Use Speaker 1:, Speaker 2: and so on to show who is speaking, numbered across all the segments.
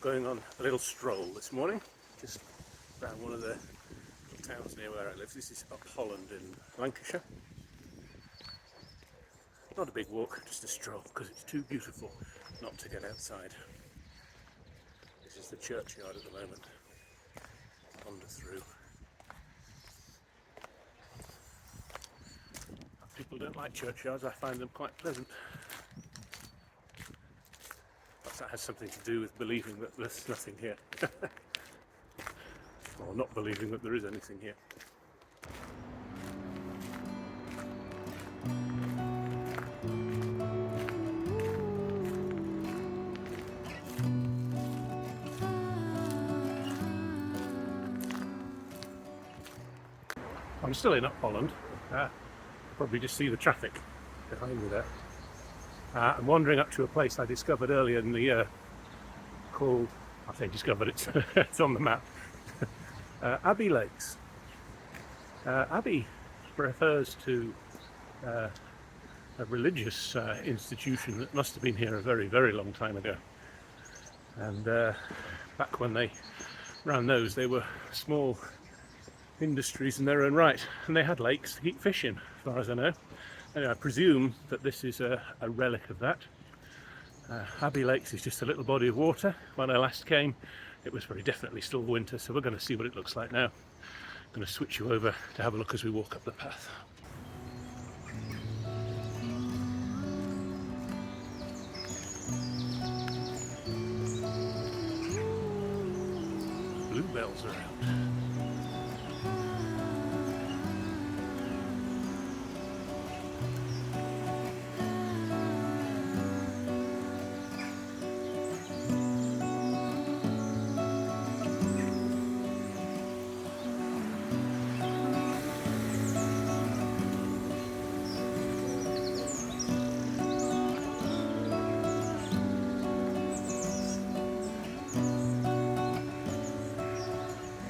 Speaker 1: going on a little stroll this morning, just around one of the towns near where I live. This is up Holland in Lancashire. Not a big walk, just a stroll, because it's too beautiful not to get outside. This is the churchyard at the moment. Wander through. People don't like churchyards, I find them quite pleasant. Perhaps that has something to do with believing that there's nothing here. Or not believing that there is anything here. I'm still in up Holland. Probably just see the traffic behind me there. I'm wandering up to a place I discovered earlier in the year called, I say discovered, it's on the map, Abbey Lakes. Abbey refers to a religious institution that must have been here a very, very long time ago. And back when they ran those, they were small industries in their own right, and they had lakes to keep fish in, as far as I know. Anyway, I presume that this is a relic of that. Abbey Lakes is just a little body of water. When I last came, it was very definitely still winter, so we're going to see what it looks like now. I'm going to switch you over to have a look as we walk up the path. Bluebells are out.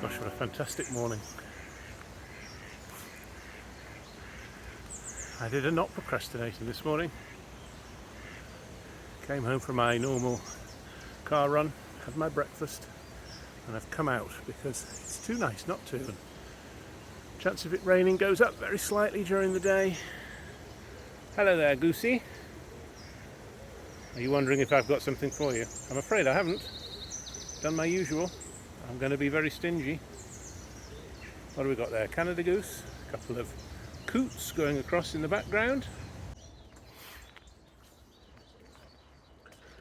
Speaker 1: Gosh, what a fantastic morning. I did a not procrastinating this morning. Came home from my normal car run, had my breakfast, and I've come out because it's too nice not to. And chance of it raining goes up very slightly during the day. Hello there, Goosey. Are you wondering if I've got something for you? I'm afraid I haven't. Done my usual. I'm going to be very stingy. What have we got there? Canada Goose, a couple of coots going across in the background.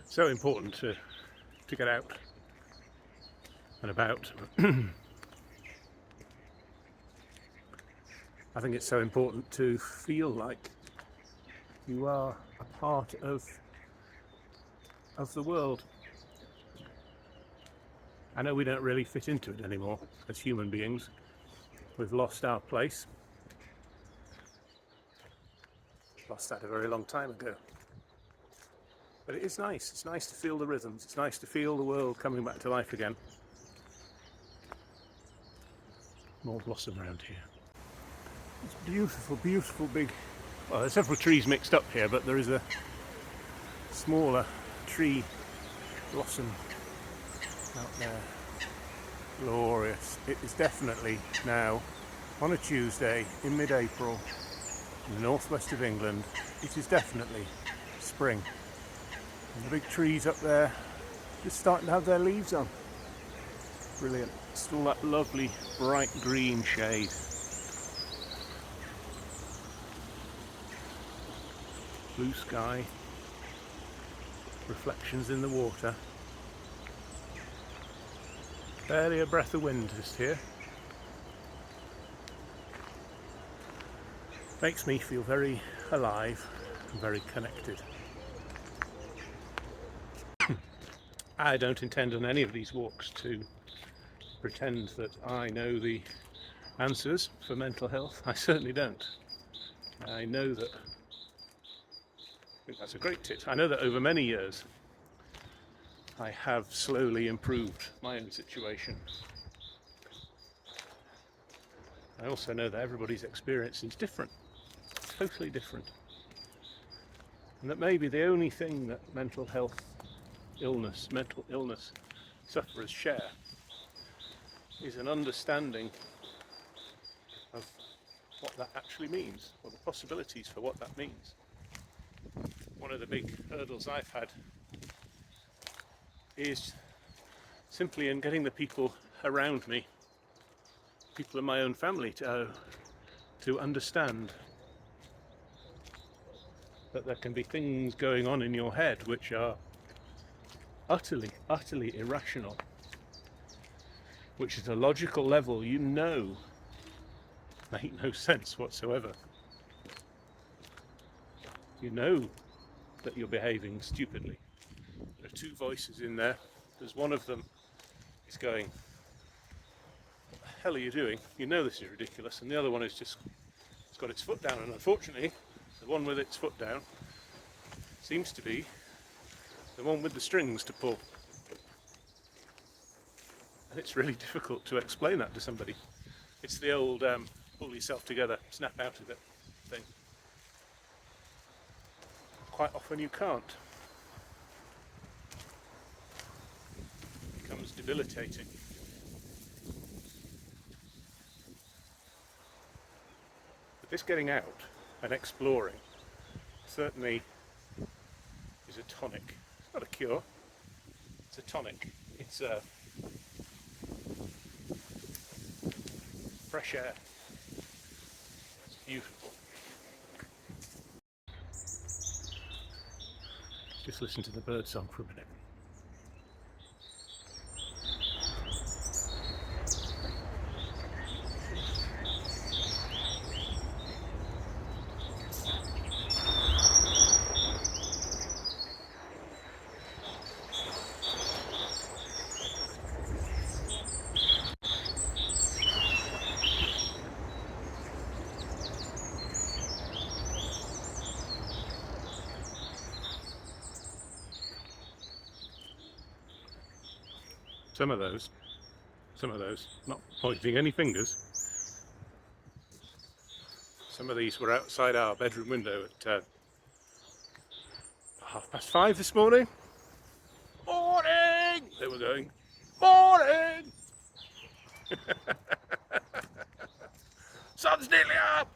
Speaker 1: So important to get out and about. I think it's so important to feel like you are a part of the world. I know we don't really fit into it anymore as human beings. We've lost our place. Lost that a very long time ago. But it is nice. It's nice to feel the rhythms. It's nice to feel the world coming back to life again. More blossom around here. It's beautiful, beautiful big... Well, there's several trees mixed up here, but there is a smaller tree blossom out there. Glorious. It is definitely now, on a Tuesday in mid-April, in the northwest of England, it is definitely spring. And the big trees up there just starting to have their leaves on. Brilliant. Still that lovely bright green shade. Blue sky. Reflections in the water. Barely a breath of wind just here. Makes me feel very alive and very connected. I don't intend on any of these walks to pretend that I know the answers for mental health. I certainly don't. I know that, I think that's a great tip. I know that over many years I have slowly improved my own situation. I also know that everybody's experience is different, totally different. And that maybe the only thing that mental illness sufferers share is an understanding of what that actually means, or the possibilities for what that means. One of the big hurdles I've had is simply in getting the people around me, people in my own family, to understand that there can be things going on in your head which are utterly irrational, which at a logical level you know make no sense whatsoever. You know that you're behaving stupidly. There are two voices in there. There's one of them is going, what the hell are you doing? You know this is ridiculous. And the other one is just, it's got its foot down. And unfortunately, the one with its foot down seems to be the one with the strings to pull. And it's really difficult to explain that to somebody. It's the old pull yourself together, snap out of it thing. Quite often you can't. It becomes debilitating. But this getting out and exploring certainly is a tonic. It's not a cure, it's a tonic. It's a fresh air. It's beautiful. Just listen to the bird song for a minute. Some of those, not pointing any fingers, some of these were outside our bedroom window at 5:30 this morning. Morning! They were going, morning! Sun's nearly up!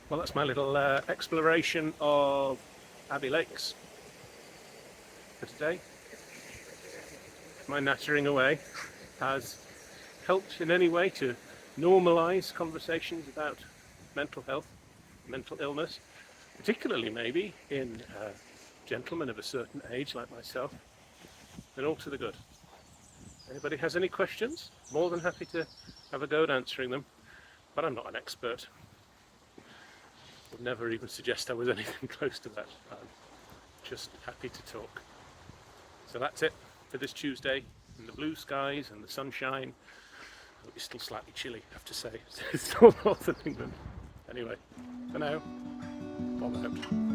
Speaker 1: Well, that's my little exploration of Abbey Lakes for today. My nattering away has helped in any way to normalise conversations about mental health, mental illness, particularly maybe in gentlemen of a certain age like myself, and all to the good. Anybody has any questions? More than happy to have a go at answering them, but I'm not an expert. Would never even suggest I was anything close to that. I'm just happy to talk. So that's it for this Tuesday, in the blue skies and the sunshine. It's still slightly chilly, I have to say. It's still northern England. Anyway, for now, Bob out.